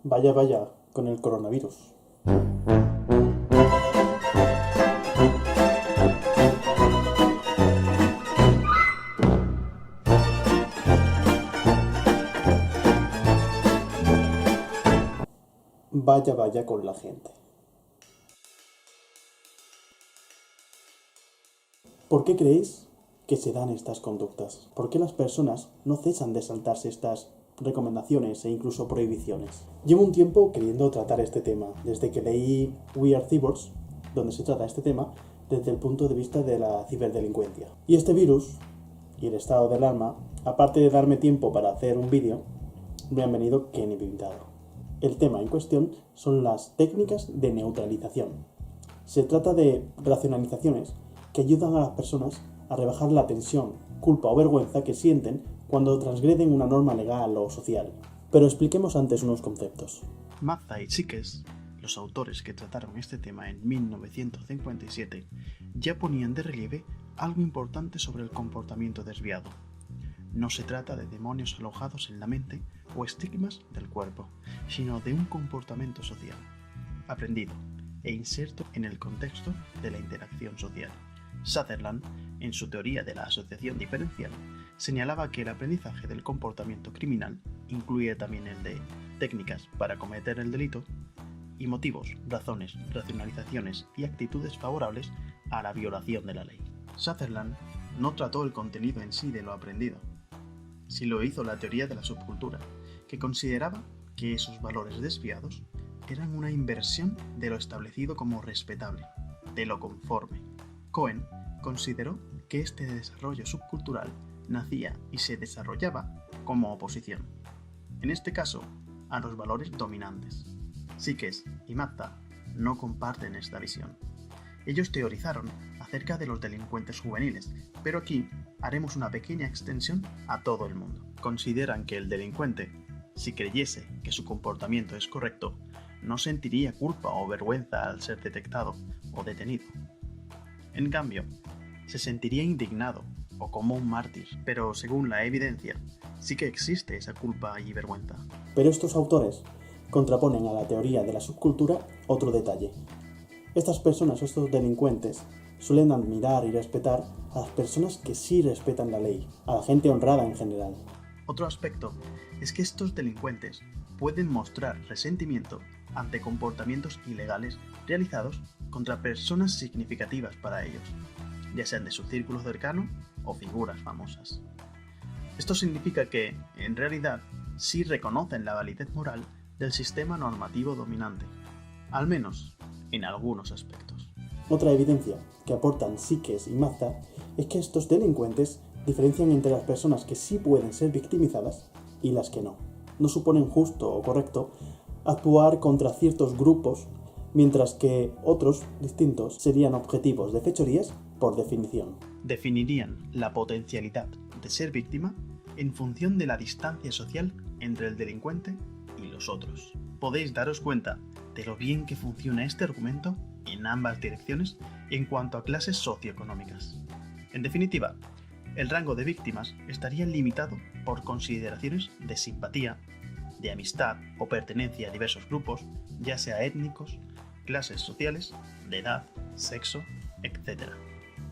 Vaya, vaya, con el coronavirus. Vaya, vaya con la gente. ¿Por qué creéis que se dan estas conductas? ¿Por qué las personas no cesan de saltarse estas recomendaciones e incluso prohibiciones? Llevo un tiempo queriendo tratar este tema, desde que leí We Are Cyborgs, donde se trata este tema desde el punto de vista de la ciberdelincuencia. Y este virus y el estado de alarma, aparte de darme tiempo para hacer un vídeo, me han venido que ni pintado. El tema en cuestión son las técnicas de neutralización. Se trata de racionalizaciones que ayudan a las personas a rebajar la tensión, culpa o vergüenza que sienten cuando transgreden una norma legal o social. Pero expliquemos antes unos conceptos. Mazza y Sykes, los autores que trataron este tema en 1957, ya ponían de relieve algo importante sobre el comportamiento desviado. No se trata de demonios alojados en la mente o estigmas del cuerpo, sino de un comportamiento social, aprendido e inserto en el contexto de la interacción social. Sutherland, en su teoría de la asociación diferencial, señalaba que el aprendizaje del comportamiento criminal incluye también el de técnicas para cometer el delito y motivos, razones, racionalizaciones y actitudes favorables a la violación de la ley. Sutherland no trató el contenido en sí de lo aprendido, sí lo hizo la teoría de la subcultura, que consideraba que esos valores desviados eran una inversión de lo establecido como respetable, de lo conforme. Cohen consideró que este desarrollo subcultural nacía y se desarrollaba como oposición, en este caso, a los valores dominantes. Sykes y Mazza no comparten esta visión. Ellos teorizaron acerca de los delincuentes juveniles, pero aquí haremos una pequeña extensión a todo el mundo. Consideran que el delincuente, si creyese que su comportamiento es correcto, no sentiría culpa o vergüenza al ser detectado o detenido. En cambio, se sentiría indignado o como un mártir, pero según la evidencia, sí que existe esa culpa y vergüenza. Pero estos autores contraponen a la teoría de la subcultura otro detalle. Estas personas, estos delincuentes, suelen admirar y respetar a las personas que sí respetan la ley, a la gente honrada en general. Otro aspecto es que estos delincuentes pueden mostrar resentimiento ante comportamientos ilegales realizados contra personas significativas para ellos, ya sean de su círculo cercano o figuras famosas. Esto significa que, en realidad, sí reconocen la validez moral del sistema normativo dominante, al menos en algunos aspectos. Otra evidencia que aportan Sykes y Mazza es que estos delincuentes diferencian entre las personas que sí pueden ser victimizadas y las que no. No suponen justo o correcto actuar contra ciertos grupos, mientras que otros distintos serían objetivos de fechorías por definición. Definirían la potencialidad de ser víctima en función de la distancia social entre el delincuente y los otros. Podéis daros cuenta de lo bien que funciona este argumento en ambas direcciones en cuanto a clases socioeconómicas. En definitiva, el rango de víctimas estaría limitado por consideraciones de simpatía, de amistad o pertenencia a diversos grupos, ya sea étnicos, clases sociales, de edad, sexo, etc.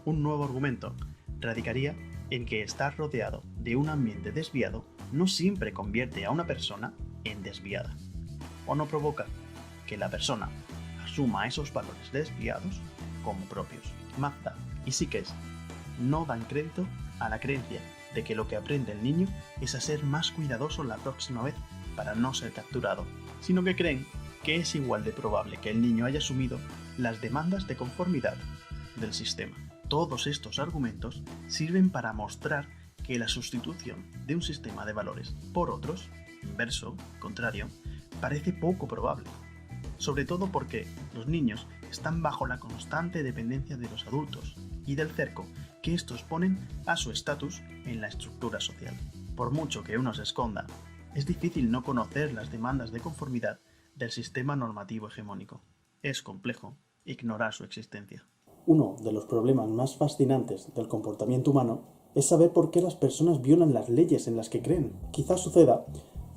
Un nuevo argumento radicaría en que estar rodeado de un ambiente desviado no siempre convierte a una persona en desviada, o no provoca que la persona asuma esos valores desviados como propios. Mazza y Sykes no dan crédito a la creencia de que lo que aprende el niño es a ser más cuidadoso la próxima vez para no ser capturado, sino que creen que es igual de probable que el niño haya asumido las demandas de conformidad del sistema. Todos estos argumentos sirven para mostrar que la sustitución de un sistema de valores por otros, inverso, contrario, parece poco probable, sobre todo porque los niños están bajo la constante dependencia de los adultos y del cerco que estos ponen a su estatus en la estructura social. Por mucho que uno se esconda, es difícil no conocer las demandas de conformidad del sistema normativo hegemónico. Es complejo ignorar su existencia. Uno de los problemas más fascinantes del comportamiento humano es saber por qué las personas violan las leyes en las que creen. Quizás suceda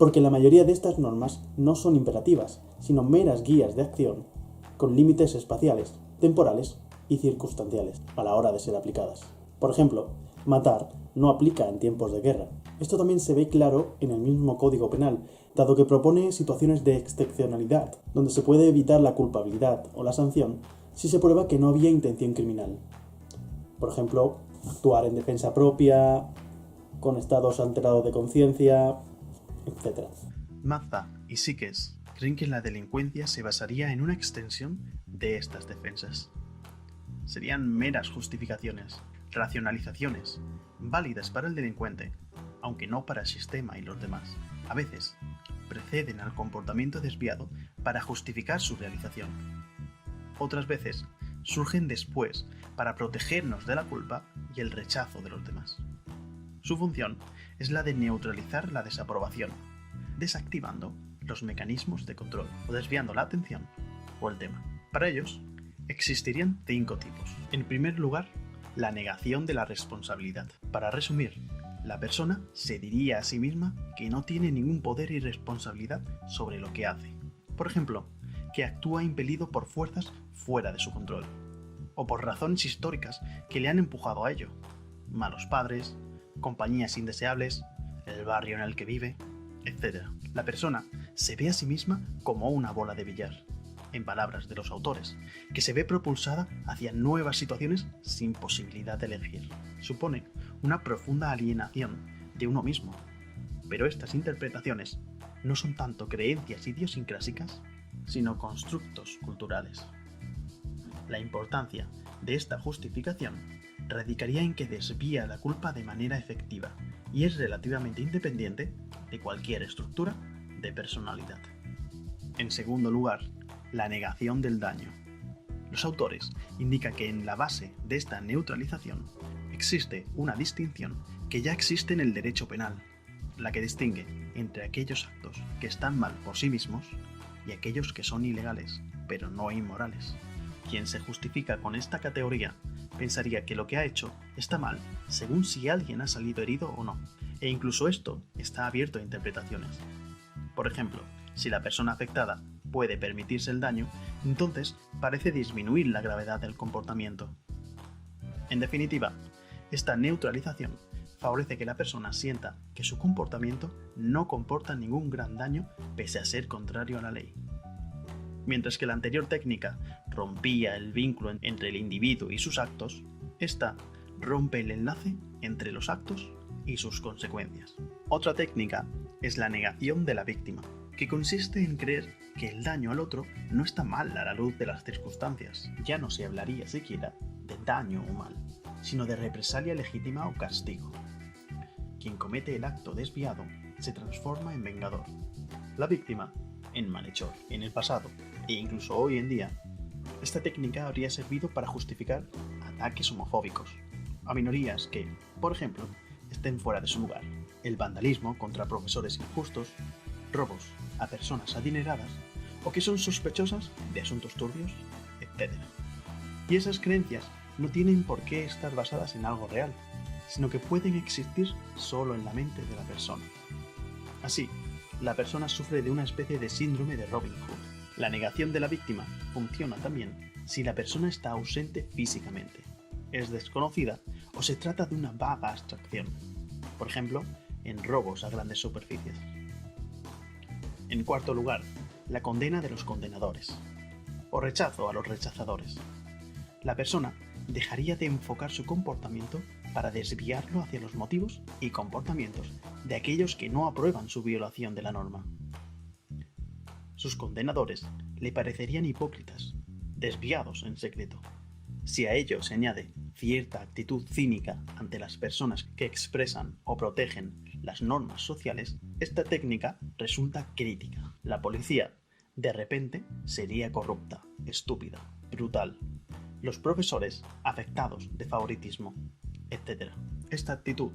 Porque la mayoría de estas normas no son imperativas, sino meras guías de acción con límites espaciales, temporales y circunstanciales a la hora de ser aplicadas. Por ejemplo, matar no aplica en tiempos de guerra. Esto también se ve claro en el mismo Código Penal, dado que propone situaciones de excepcionalidad, donde se puede evitar la culpabilidad o la sanción si se prueba que no había intención criminal. Por ejemplo, actuar en defensa propia, con estados alterados de conciencia, etc. Mazza y Sikes creen que la delincuencia se basaría en una extensión de estas defensas. Serían meras justificaciones, racionalizaciones, válidas para el delincuente, aunque no para el sistema y los demás. A veces, preceden al comportamiento desviado para justificar su realización. Otras veces, surgen después para protegernos de la culpa y el rechazo de los demás. Su función es la de neutralizar la desaprobación, desactivando los mecanismos de control o desviando la atención o el tema. Para ellos, existirían 5 tipos. En primer lugar, la negación de la responsabilidad. Para resumir, la persona se diría a sí misma que no tiene ningún poder y responsabilidad sobre lo que hace. Por ejemplo, que actúa impelido por fuerzas fuera de su control, o por razones históricas que le han empujado a ello. Malos padres, compañías indeseables, el barrio en el que vive, etc. La persona se ve a sí misma como una bola de billar, en palabras de los autores, que se ve propulsada hacia nuevas situaciones sin posibilidad de elegir. Supone una profunda alienación de uno mismo, pero estas interpretaciones no son tanto creencias idiosincrásicas, sino constructos culturales. La importancia de esta justificación radicaría en que desvía la culpa de manera efectiva y es relativamente independiente de cualquier estructura de personalidad. En segundo lugar, la negación del daño. Los autores indican que en la base de esta neutralización existe una distinción que ya existe en el derecho penal, la que distingue entre aquellos actos que están mal por sí mismos y aquellos que son ilegales, pero no inmorales. Quien se justifica con esta categoría pensaría que lo que ha hecho está mal según si alguien ha salido herido o no, e incluso esto está abierto a interpretaciones. Por ejemplo, si la persona afectada puede permitirse el daño, entonces parece disminuir la gravedad del comportamiento. En definitiva, esta neutralización favorece que la persona sienta que su comportamiento no comporta ningún gran daño pese a ser contrario a la ley. Mientras que la anterior técnica rompía el vínculo entre el individuo y sus actos, esta rompe el enlace entre los actos y sus consecuencias. Otra técnica es la negación de la víctima, que consiste en creer que el daño al otro no está mal a la luz de las circunstancias. Ya no se hablaría siquiera de daño o mal, sino de represalia legítima o castigo. Quien comete el acto desviado se transforma en vengador, la víctima en malhechor. En el pasado, e incluso hoy en día, esta técnica habría servido para justificar ataques homofóbicos a minorías que, por ejemplo, estén fuera de su lugar, el vandalismo contra profesores injustos, robos a personas adineradas o que son sospechosas de asuntos turbios, etc. Y esas creencias no tienen por qué estar basadas en algo real, sino que pueden existir solo en la mente de la persona. Así, la persona sufre de una especie de síndrome de Robin Hood. La negación de la víctima funciona también si la persona está ausente físicamente, es desconocida o se trata de una vaga abstracción, por ejemplo, en robos a grandes superficies. En cuarto lugar, la condena de los condenadores, o rechazo a los rechazadores. La persona dejaría de enfocar su comportamiento para desviarlo hacia los motivos y comportamientos de aquellos que no aprueban su violación de la norma. Sus condenadores le parecerían hipócritas, desviados en secreto. Si a ello se añade cierta actitud cínica ante las personas que expresan o protegen las normas sociales, esta técnica resulta crítica. La policía, de repente, sería corrupta, estúpida, brutal. Los profesores, afectados de favoritismo, etc. Esta actitud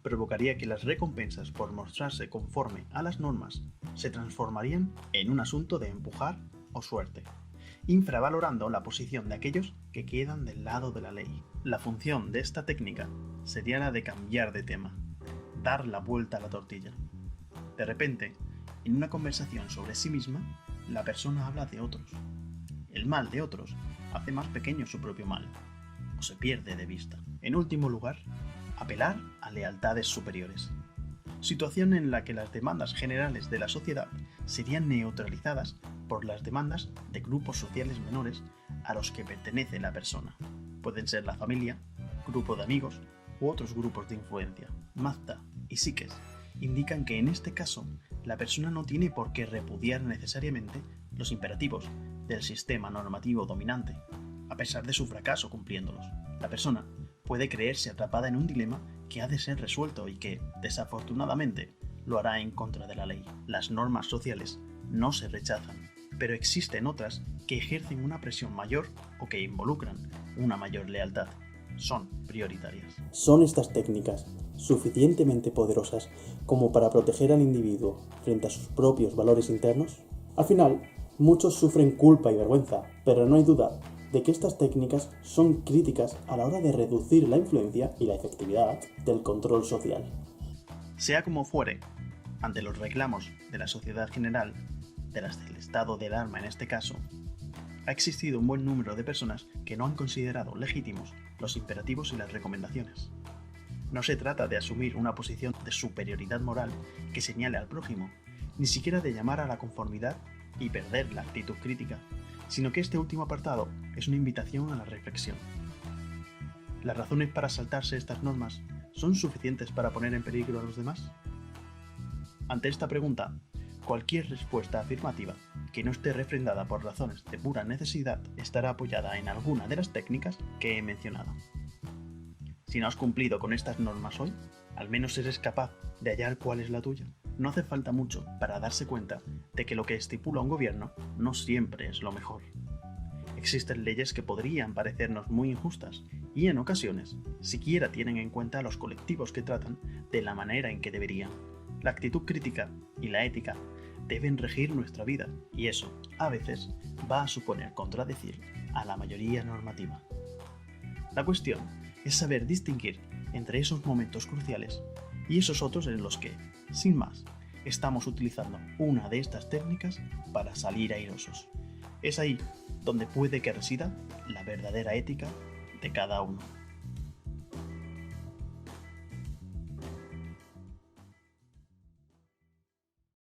provocaría que las recompensas por mostrarse conforme a las normas se transformarían en un asunto de empujar o suerte, infravalorando la posición de aquellos que quedan del lado de la ley. La función de esta técnica sería la de cambiar de tema, dar la vuelta a la tortilla. De repente, En una conversación sobre sí misma, la persona habla de otros. El mal de otros hace más pequeño su propio mal, o se pierde de vista. En último lugar, apelar a lealtades superiores. Situación en la que las demandas generales de la sociedad serían neutralizadas por las demandas de grupos sociales menores a los que pertenece la persona. Pueden ser la familia, grupo de amigos u otros grupos de influencia. Mazda y Sikes indican que en este caso la persona no tiene por qué repudiar necesariamente los imperativos del sistema normativo dominante, a pesar de su fracaso cumpliéndolos. La persona puede creerse atrapada en un dilema que ha de ser resuelto y que, desafortunadamente, lo hará en contra de la ley. Las normas sociales no se rechazan, pero existen otras que ejercen una presión mayor o que involucran una mayor lealtad. Son prioritarias. ¿Son estas técnicas suficientemente poderosas como para proteger al individuo frente a sus propios valores internos? Al final, muchos sufren culpa y vergüenza, pero no hay duda de que estas técnicas son críticas a la hora de reducir la influencia y la efectividad del control social. Sea como fuere, ante los reclamos de la sociedad general, del estado de alarma en este caso, ha existido un buen número de personas que no han considerado legítimos los imperativos y las recomendaciones. No se trata de asumir una posición de superioridad moral que señale al prójimo, ni siquiera de llamar a la conformidad y perder la actitud crítica, sino que este último apartado es una invitación a la reflexión. ¿Las razones para saltarse estas normas son suficientes para poner en peligro a los demás? Ante esta pregunta, cualquier respuesta afirmativa que no esté refrendada por razones de pura necesidad estará apoyada en alguna de las técnicas que he mencionado. Si no has cumplido con estas normas hoy, al menos eres capaz de hallar cuál es la tuya. No hace falta mucho para darse cuenta de que lo que estipula un gobierno no siempre es lo mejor. Existen leyes que podrían parecernos muy injustas y en ocasiones siquiera tienen en cuenta a los colectivos que tratan de la manera en que deberían. La actitud crítica y la ética deben regir nuestra vida y eso, a veces, va a suponer contradecir a la mayoría normativa. La cuestión es saber distinguir entre esos momentos cruciales y esos otros en los que, sin más, estamos utilizando una de estas técnicas para salir airosos. Es ahí donde puede que resida la verdadera ética de cada uno.